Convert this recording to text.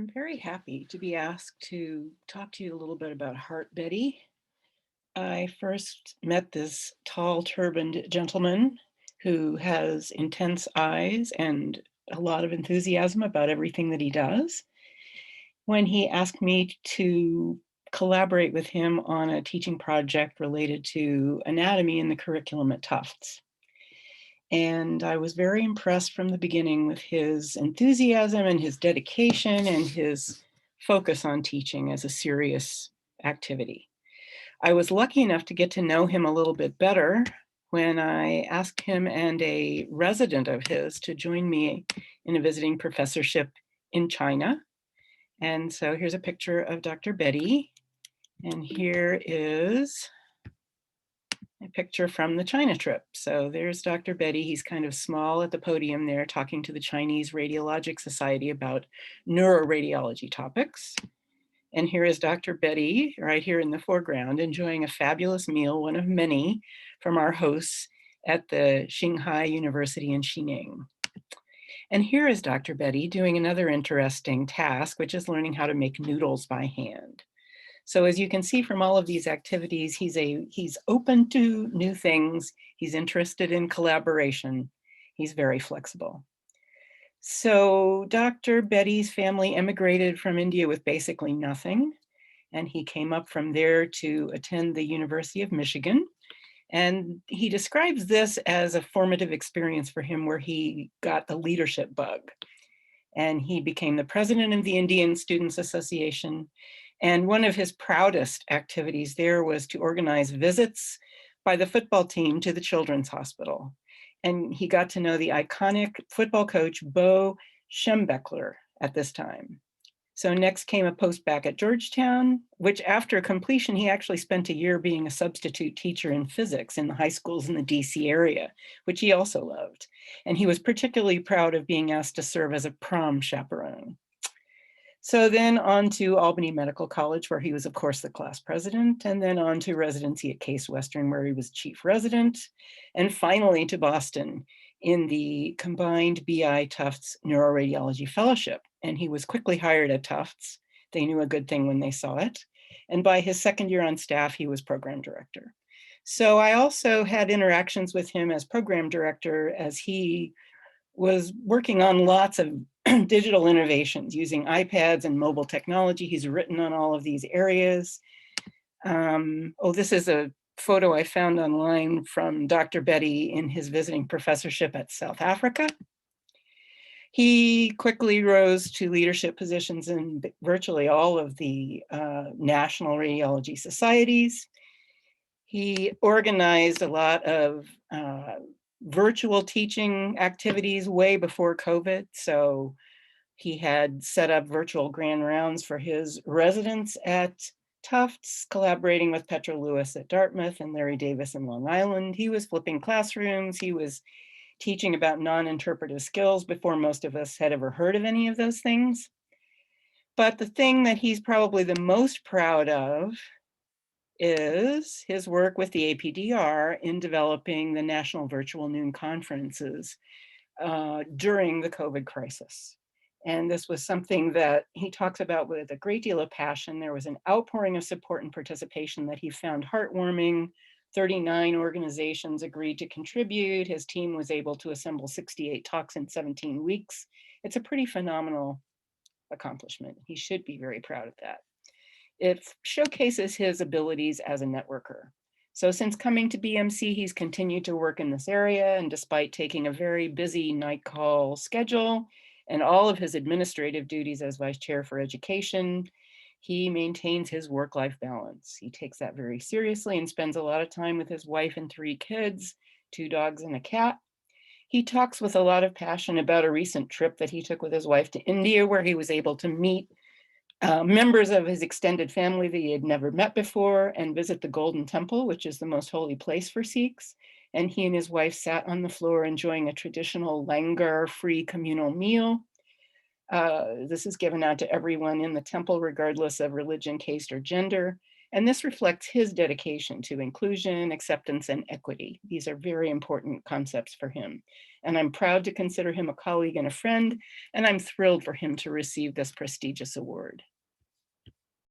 I'm very happy to be asked to talk to you a little bit about Bedi. I first met this tall turbaned gentleman who has intense eyes and a lot of enthusiasm about everything that he does when he asked me to collaborate with him on a teaching project related to anatomy in the curriculum at Tufts. And I was very impressed from the beginning with his enthusiasm and his dedication and his focus on teaching as a serious activity. I was lucky enough to get to know him a little bit better when I asked him and a resident of his to join me in a visiting professorship in China. And so here's a picture of Dr. Bedi. And here is a picture from the China trip. So there's Dr. Bedi. He's kind of small at the podium there talking to the Chinese Radiologic Society about neuroradiology topics. And here is Dr. Bedi right here in the foreground enjoying a fabulous meal, one of many from our hosts at the Shanghai University in Xining. And here is Dr. Bedi doing another interesting task, which is learning how to make noodles by hand. So as you can see from all of these activities, he's open to new things. He's interested in collaboration. He's very flexible. So Dr. Bedi's family immigrated from India with basically nothing. And he came up from there to attend the University of Michigan. And he describes this as a formative experience for him where he got the leadership bug. And he became the president of the Indian Students Association. And one of his proudest activities there was to organize visits by the football team to the children's hospital. And he got to know the iconic football coach, Bo Schembechler, at this time. So next came a post back at Georgetown, which after completion, he actually spent a year being a substitute teacher in physics in the high schools in the DC area, which he also loved. And he was particularly proud of being asked to serve as a prom chaperone. So then on to Albany Medical College, where he was, of course, the class president, and then on to residency at Case Western, where he was chief resident, and finally to Boston in the combined BI Tufts Neuroradiology Fellowship. And he was quickly hired at Tufts. They knew a good thing when they saw it. And by his second year on staff, he was program director. So I also had interactions with him as program director as he was working on lots of digital innovations using iPads and mobile technology. He's written on all of these areas. This is a photo I found online from Dr. Bedi in his visiting professorship at South Africa. He quickly rose to leadership positions in virtually all of the national radiology societies. He organized a lot of virtual teaching activities way before COVID. So he had set up virtual grand rounds for his residents at Tufts, collaborating with Petra Lewis at Dartmouth and Larry Davis in Long Island. He was flipping classrooms. He was teaching about non-interpretive skills before most of us had ever heard of any of those things. But the thing that he's probably the most proud of is his work with the APDR in developing the National Virtual Noon Conferences during the COVID crisis. And this was something that he talks about with a great deal of passion. There was an outpouring of support and participation that he found heartwarming. 39 organizations agreed to contribute. His team was able to assemble 68 talks in 17 weeks. It's a pretty phenomenal accomplishment. He should be very proud of that. It showcases his abilities as a networker. So since coming to BMC, he's continued to work in this area, and despite taking a very busy night call schedule and all of his administrative duties as vice chair for education, he maintains his work-life balance. He takes that very seriously and spends a lot of time with his wife and 3 kids, 2 dogs and a cat. He talks with a lot of passion about a recent trip that he took with his wife to India, where he was able to meet members of his extended family that he had never met before and visit the Golden Temple, which is the most holy place for Sikhs. And he and his wife sat on the floor enjoying a traditional langar-free communal meal. This is given out to everyone in the temple, regardless of religion, caste, or gender. And this reflects his dedication to inclusion, acceptance, and equity. These are very important concepts for him. And I'm proud to consider him a colleague and a friend, and I'm thrilled for him to receive this prestigious award.